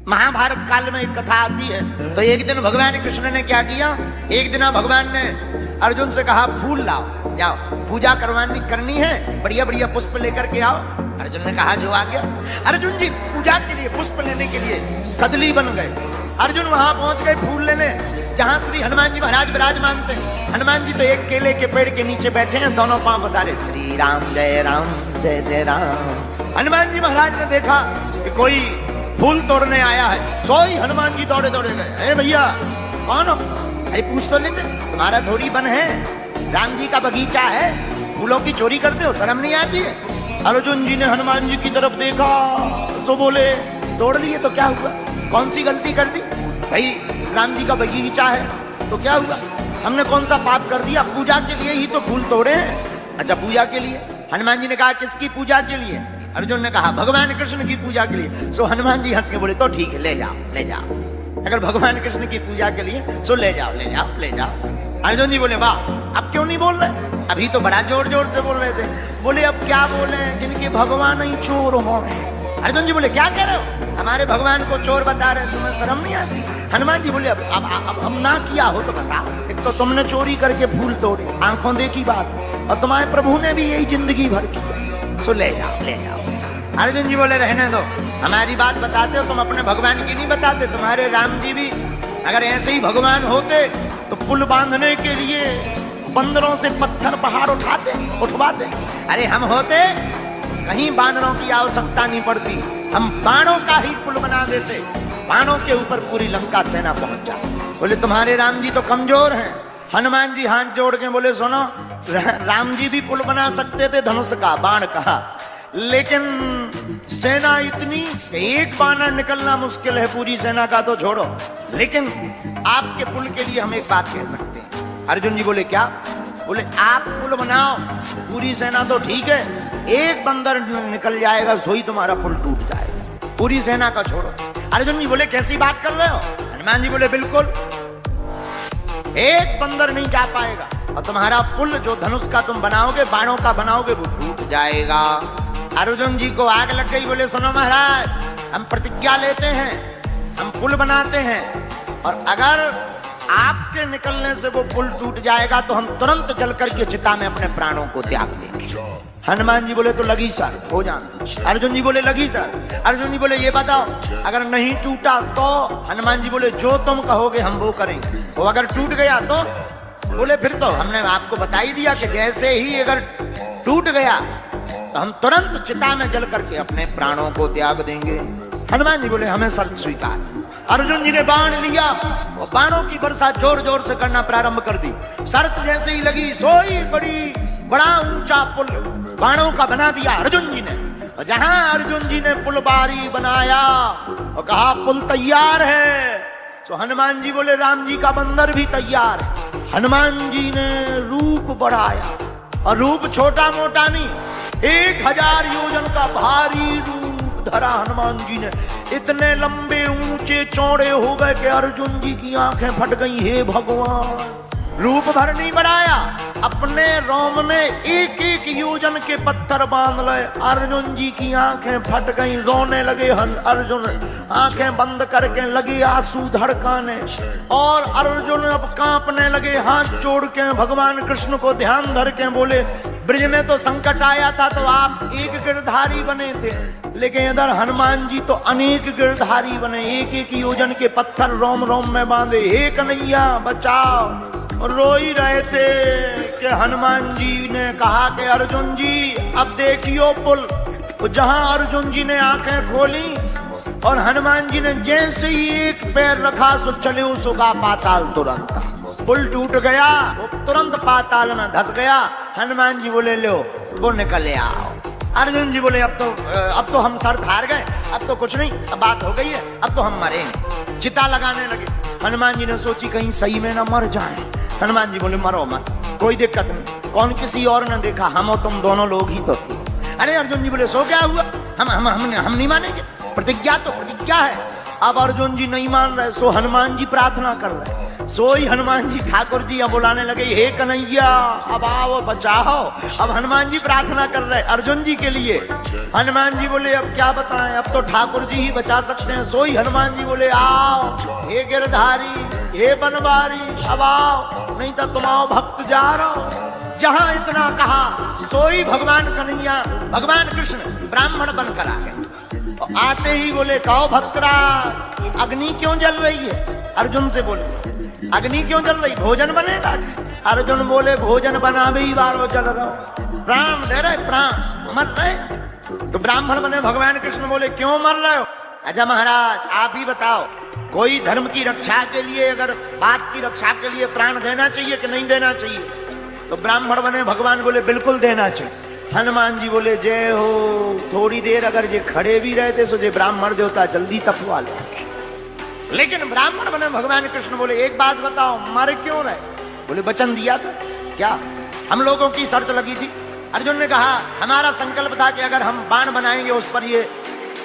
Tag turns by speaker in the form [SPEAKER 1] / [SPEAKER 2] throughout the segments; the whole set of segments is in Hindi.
[SPEAKER 1] महाभारत काल में एक कथा आती है। तो एक दिन भगवान कृष्ण ने क्या किया, एक दिन भगवान ने अर्जुन से कहा फूल लाओ, जाओ पूजा करनी है, बढ़िया बढ़िया पुष्प लेकर के आओ। अर्जुन ने कहा जो आ गया। अर्जुन जी पूजा के लिए पुष्प लेने के लिए कदली बन गए। अर्जुन वहां पहुंच गए फूल लेने, जहां श्री हनुमान जी महाराज विराजमान थे। हनुमान जी तो एक केले के पेड़ के नीचे बैठे हैं, दोनों पांव पसारे, श्री राम जय जय राम। हनुमान जी महाराज ने देखा कि कोई फूल तोड़ने आया है, सोई हनुमान जी दौड़े दौड़े गए। अरे भैया कौन हो? अरे पूछ तो लेते, तुम्हारा थोड़ी बन है, राम जी का बगीचा है, फूलों की चोरी करते हो, शर्म नहीं आती है? अर्जुन जी ने हनुमान जी की तरफ देखा तो बोले तोड़ लिए तो क्या हुआ, कौन सी गलती कर दी? भाई राम जी का बगीचा है तो क्या हुआ, हमने कौन सा पाप कर दिया? पूजा के लिए ही तो फूल तोड़े हैं। अच्छा पूजा के लिए? हनुमान जी ने कहा किसकी पूजा के लिए? अर्जुन ने कहा भगवान कृष्ण की पूजा के लिए। सो हनुमान जी हंस के बोले तो ठीक है, ले जाओ ले जाओ, अगर भगवान कृष्ण की पूजा के लिए सो ले जाओ ले जाओ ले जाओ। अर्जुन जी बोले वाह, अब क्यों नहीं बोल रहे? अभी तो बड़ा जोर जोर से बोल रहे थे। बोले अब क्या बोले, जिनके भगवान ही चोर हो। अर्जुन जी बोले क्या कह रहे हो, हमारे भगवान को चोर बता रहे, तुम्हें शर्म नहीं आती? हनुमान जी बोले अब ना किया हो तो बता, एक तो तुमने चोरी करके फूल तोड़े, आंखों देखी बात, और तुम्हारे प्रभु ने भी यही जिंदगी भर की, सो ले जाओ ले जाओ। अर्जुन जी बोले रहने दो, हमारी बात बताते हो तुम, अपने भगवान की नहीं बताते। तुम्हारे राम जी भी अगर ऐसे ही भगवान होते तो पुल बांधने के लिए बंदरों से पत्थर पहाड़ उठवाते। अरे हम होते कहीं बानरों की आवश्यकता नहीं पड़ती, हम बाणों का ही पुल बना देते, बाणों के ऊपर पूरी लंका सेना पहुंच जाती। बोले तुम्हारे राम जी तो कमजोर हैं। हनुमान जी हाथ जोड़ के बोले सुनो, राम जी भी पुल बना सकते थे धनुष का, बाण का, लेकिन सेना इतनी कि एक बानर निकलना मुश्किल है, पूरी सेना का तो छोड़ो, लेकिन आपके पुल के लिए हम एक बात कह सकते हैं। अर्जुन जी बोले क्या? बोले आप पुल बनाओ, पूरी सेना तो ठीक है, एक बंदर निकल जाएगा सोई तुम्हारा पुल टूट जाएगा, पूरी सेना का छोड़ो। अर्जुन जी बोले कैसी बात कर रहे हो? हनुमान जी बोले बिल्कुल, एक बंदर नहीं जा पाएगा और तुम्हारा पुल जो धनुष का तुम बनाओगे, बाणों का बनाओगे, वो टूट जाएगा। अर्जुन जी को आग लग गई। बोले सुनो महाराज, हम प्रतिज्ञा लेते हैं, हम पुल बनाते हैं, और अगर आपके निकलने से वो पुल टूट जाएगा तो हम तुरंत जल करके चिता में अपने प्राणों को त्याग देंगे। हनुमान जी बोले तो लगी सर, हो जान। अर्जुन जी बोले लगी सर। अर्जुन जी बोले ये बताओ अगर नहीं टूटा तो? हनुमान जी बोले जो तुम कहोगे हम वो करेंगे। वो अगर टूट गया तो? बोले फिर तो हमने आपको बता ही दिया कि जैसे ही अगर टूट गया तो हम तुरंत चिता में जल करके अपने प्राणों को त्याग देंगे। हनुमान जी बोले हमें शर्त स्वीकार। अर्जुन जी ने बाण लिया और बाणों की वर्षा जोर जोर से करना प्रारंभ कर दी। शर्त जैसे ही लगी सोई बड़ा ऊंचा पुल बाणों का बना दिया अर्जुन जी ने। और जहां अर्जुन जी ने पुल बारी बनाया और कहा पुल तैयार है, तो हनुमान जी बोले राम जी का बंदर भी तैयार है। हनुमान जी ने रूप बढ़ाया, और रूप छोटा मोटा नहीं, 1000 योजन का भारी रूप धरा हनुमान जी ने। इतने लंबे ऊंचे चौड़े हो गए कि अर्जुन जी की आंखें फट गई। हे भगवान, रूप भर नहीं बढ़ाया, अपने रोम में एक एक योजन के पत्थर बांध लए। अर्जुन जी की आंखें फट गई, रोने लगे अर्जुन, आंखें बंद करके लगे आंसू धड़काने, और अर्जुन अब कांपने लगे। हाथ जोड़ के भगवान कृष्ण को ध्यान धर के बोले ब्रिज में तो संकट आया था तो आप एक गिरधारी बने थे, लेकिन इधर हनुमान जी तो अनेक गिरधारी बने, एक एक योजन के पत्थर रोम रोम में बांधे। हे कन्हैया बचाओ। रो ही रहे थे कि हनुमान जी ने कहा कि अर्जुन जी अब देखियो पुल। तो जहां अर्जुन जी ने आंखें खोली और हनुमान जी ने जैसे ही एक पैर रखा सो चले उसका पाताल तुरंत, पुल टूट गया, वो तुरंत पाताल में धस गया। हनुमान जी बोले लो वो निकले आओ। अर्जुन जी बोले अब तो हम शर्त हार गए, अब तो कुछ नहीं, अब बात हो गई है, अब तो हम मरेंगे। चिता लगाने लगे। हनुमान जी ने सोची कहीं सही में ना मर जाए। हनुमान जी बोले मरो मत, कोई दिक्कत नहीं, कौन किसी और ने देखा, हम और तुम दोनों लोग ही तो थे। अरे अर्जुन जी बोले सो क्या हुआ, हम नहीं मानेंगे, प्रतिज्ञा तो प्रतिज्ञा है। अब अर्जुन जी नहीं मान रहे, सो हनुमान जी प्रार्थना कर रहे। सोई हनुमान जी ठाकुर जी अब बुलाने लगे, हे कन्हैया अब आओ बचाओ। अब हनुमान जी प्रार्थना कर रहे अर्जुन जी के लिए। हनुमान जी बोले अब क्या बताएं, अब तो ठाकुर जी ही बचा सकते हैं। सोई हनुमान जी बोले आओ हे गिरधारी, हे बनवारी, अब आओ, नहीं तो तुम आओ भक्त जा रहो। जहां इतना कहा सोई भगवान कन्हैया, भगवान कृष्ण ब्राह्मण बनकर आ गए। आते ही बोले कहो भक्तराज अग्नि क्यों जल रही है? अर्जुन से बोले अग्नि क्यों जल रही, भोजन बनेगा? अर्जुन बोले भोजन बना भी बारो जल रहा, प्राण दे रहे, प्राण मर रहे। तो ब्राह्मण बने भगवान कृष्ण बोले क्यों मर रहे हो? अच्छा महाराज आप ही बताओ, कोई धर्म की रक्षा के लिए, अगर बात की रक्षा के लिए प्राण देना चाहिए कि नहीं देना चाहिए? तो ब्राह्मण बने भगवान बोले बिल्कुल देना चाहिए। हनुमान जी बोले जय हो, थोड़ी देर अगर ये खड़े भी रहते तो ये ब्राह्मण देवता जल्दी तपवा ले। लेकिन ब्राह्मण बने भगवान कृष्ण बोले एक बात बताओ, मर क्यों रहे? बोले वचन दिया था क्या, हम लोगों की शर्त लगी थी। अर्जुन ने कहा हमारा संकल्प था कि अगर हम बाण बनाएंगे उस पर ये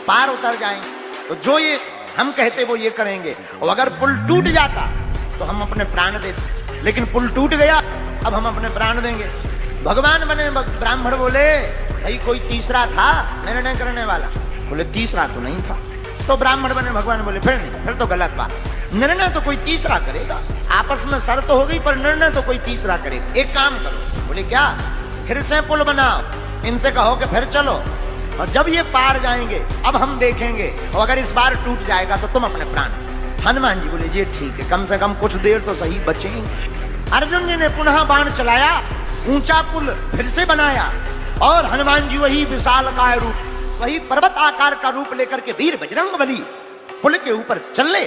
[SPEAKER 1] पार उतर जाएंगे, तो जो ये हम कहते वो ये करेंगे, और अगर पुल टूट जाता तो हम अपने प्राण देते। लेकिन पुल टूट गया, अब हम अपने प्राण देंगे। भगवान बने ब्राह्मण बोले भाई कोई तीसरा था निर्णय करने वाला? बोले तीसरा तो नहीं था। तो ब्राह्मण बने भगवान बोले फिर नहीं, फिर तो गलत बात, निर्णय तो कोई तीसरा करेगा। आपस में शर्त हो गई पर निर्णय तो कोई तीसरा करेगा। एक काम करो, बोले क्या? फिर से पुल बनाओ, इनसे कहो कि फिर चलो, और जब ये पार जाएंगे अब हम देखेंगे, और अगर इस बार टूट जाएगा तो तुम अपने प्राण। हनुमान जी बोले ये ठीक है, कम से कम कुछ देर तो सही बचेंगे। अर्जुन जी ने पुनः बाण चलाया, ऊंचा पुल फिर से बनाया, और हनुमान जी वही विशालकाय रूप, वही पर्वत आकार का रूप लेकर के वीर बजरंगबली पुल के ऊपर चले।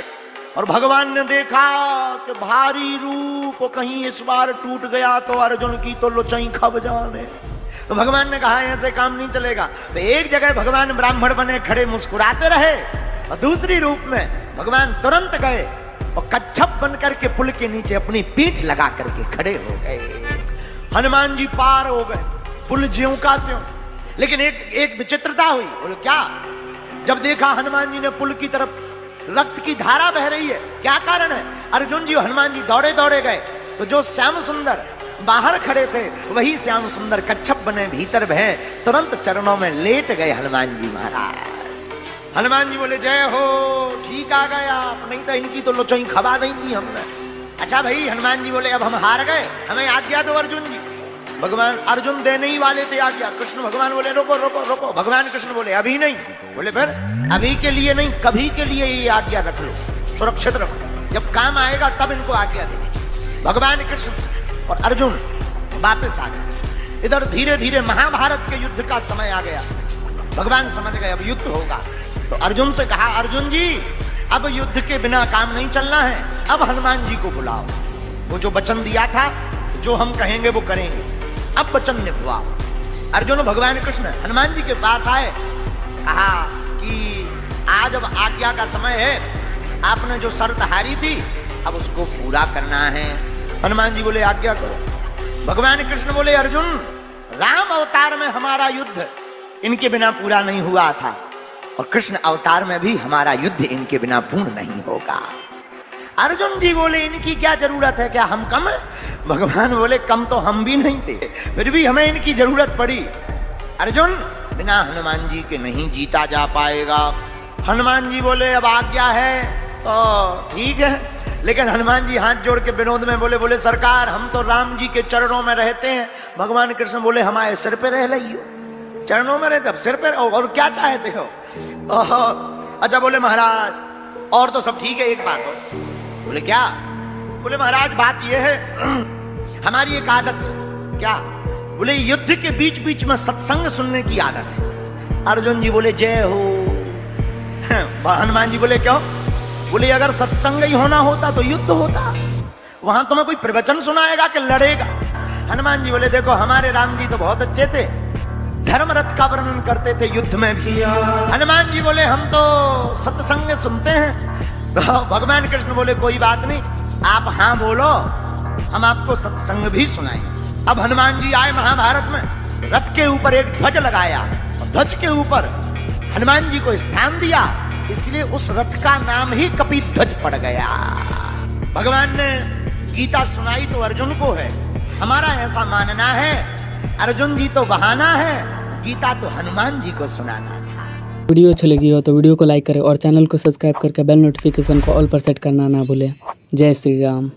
[SPEAKER 1] और भगवान ने देखा कि भारी रूप कहीं इस बार टूट गया तो अर्जुन की तो लोचई खब जाने। तो भगवान ने कहा ऐसे काम नहीं चलेगा। तो एक जगह भगवान ब्राह्मण बने खड़े मुस्कुराते रहे, और दूसरी रूप में भगवान तुरंत गए और कच्छप बनकर के पुल के नीचे अपनी पीठ लगा करके खड़े हो गए। हनुमान जी पार हो गए, पुल ज्यों का त्यों। लेकिन एक विचित्रता हुई। बोले क्या? जब देखा हनुमान जी ने पुल की तरफ रक्त की धारा बह रही है, क्या कारण है? अर्जुन जी और हनुमान जी दौड़े दौड़े गए, तो जो श्याम सुंदर बाहर खड़े थे वही श्याम सुंदर कच्छप बने भीतर बहे, तुरंत चरणों में लेट गए हनुमान जी महाराज। हनुमान जी बोले जय हो, ठीक आ गया, नहीं तो इनकी तो लोचोई खबा नहीं दी हमने। अच्छा भाई, हनुमान जी बोले अब हम हार गए, हमें आज्ञा दो अर्जुन जी। भगवान अर्जुन देने ही वाले थे आज्ञा। कृष्ण भगवान बोले रोको रोको रोको। भगवान कृष्ण बोले अभी नहीं। बोले फिर? अभी के लिए नहीं, कभी के लिए ये आज्ञा रख लो, सुरक्षित रखो, जब काम आएगा तब इनको आज्ञा दे। भगवान कृष्ण और अर्जुन वापस आ गए। इधर धीरे धीरे महाभारत के युद्ध का समय आ गया। भगवान समझ गए अब युद्ध होगा, तो अर्जुन से कहा अर्जुन जी अब युद्ध के बिना काम नहीं चलना है, अब हनुमान जी को बुलाओ। वो जो वचन दिया था, जो हम कहेंगे वो करेंगे, अब वचन निभाओ। अर्जुन भगवान कृष्ण हनुमान जी के पास आए, कहा कि आज अब आज्ञा का समय है, आपने जो शर्त हारी थी अब उसको पूरा करना है। हनुमान जी बोले आज्ञा करो। भगवान कृष्ण बोले अर्जुन, राम अवतार में हमारा युद्ध इनके बिना पूरा नहीं हुआ था, और कृष्ण अवतार में भी हमारा युद्ध इनके बिना पूर्ण नहीं होगा। अर्जुन जी बोले इनकी क्या जरूरत है, क्या हम कम है? भगवान बोले कम तो हम भी नहीं थे, फिर भी हमें इनकी जरूरत पड़ी। अर्जुन, बिना हनुमान जी के नहीं जीता जा पाएगा। हनुमान जी बोले अब आज्ञा है तो ठीक है, लेकिन हनुमान जी हाथ जोड़ के विनोद में बोले सरकार हम तो राम जी के चरणों में रहते हैं। भगवान कृष्ण बोले हमारे सिर पे रह रही हो, चरणों में रहते, अब सिर पे और क्या चाहते हो? अच्छा बोले महाराज और तो सब ठीक है, एक बात हो। बोले क्या? बोले महाराज बात यह है हमारी एक आदत। क्या? बोले युद्ध के बीच बीच में सत्संग सुनने की आदत है। अर्जुन जी बोले जय हो। हनुमान जी बोले क्यों? बोले अगर सत्संग ही होना होता तो युद्ध होता, वहां तुम्हें कोई प्रवचन सुनाएगा कि लड़ेगा? हनुमान जी बोले देखो हमारे राम जी तो बहुत अच्छे थे, धर्म रथ का वर्णन करते थे युद्ध में भी। हनुमान जी बोले हम तो सत्संग सुनते हैं। भगवान कृष्ण बोले कोई बात नहीं, आप हाँ बोलो, हम आपको सत्संग भी सुनाएं। अब हनुमान जी आए महाभारत में, रथ के ऊपर एक ध्वज लगाया, और ध्वज के ऊपर हनुमान जी को स्थान दिया, इसलिए उस रथ का नाम ही कपिध्वज पड़ गया। भगवान ने गीता सुनाई तो अर्जुन को है, हमारा ऐसा मानना है अर्जुन जी तो बहाना है, गीता तो हनुमान जी को सुनाना था।
[SPEAKER 2] वीडियो अच्छी लगी हो तो वीडियो को लाइक करें और चैनल को सब्सक्राइब करके बेल नोटिफिकेशन को ऑल पर सेट करना ना भूलें। जय श्री राम।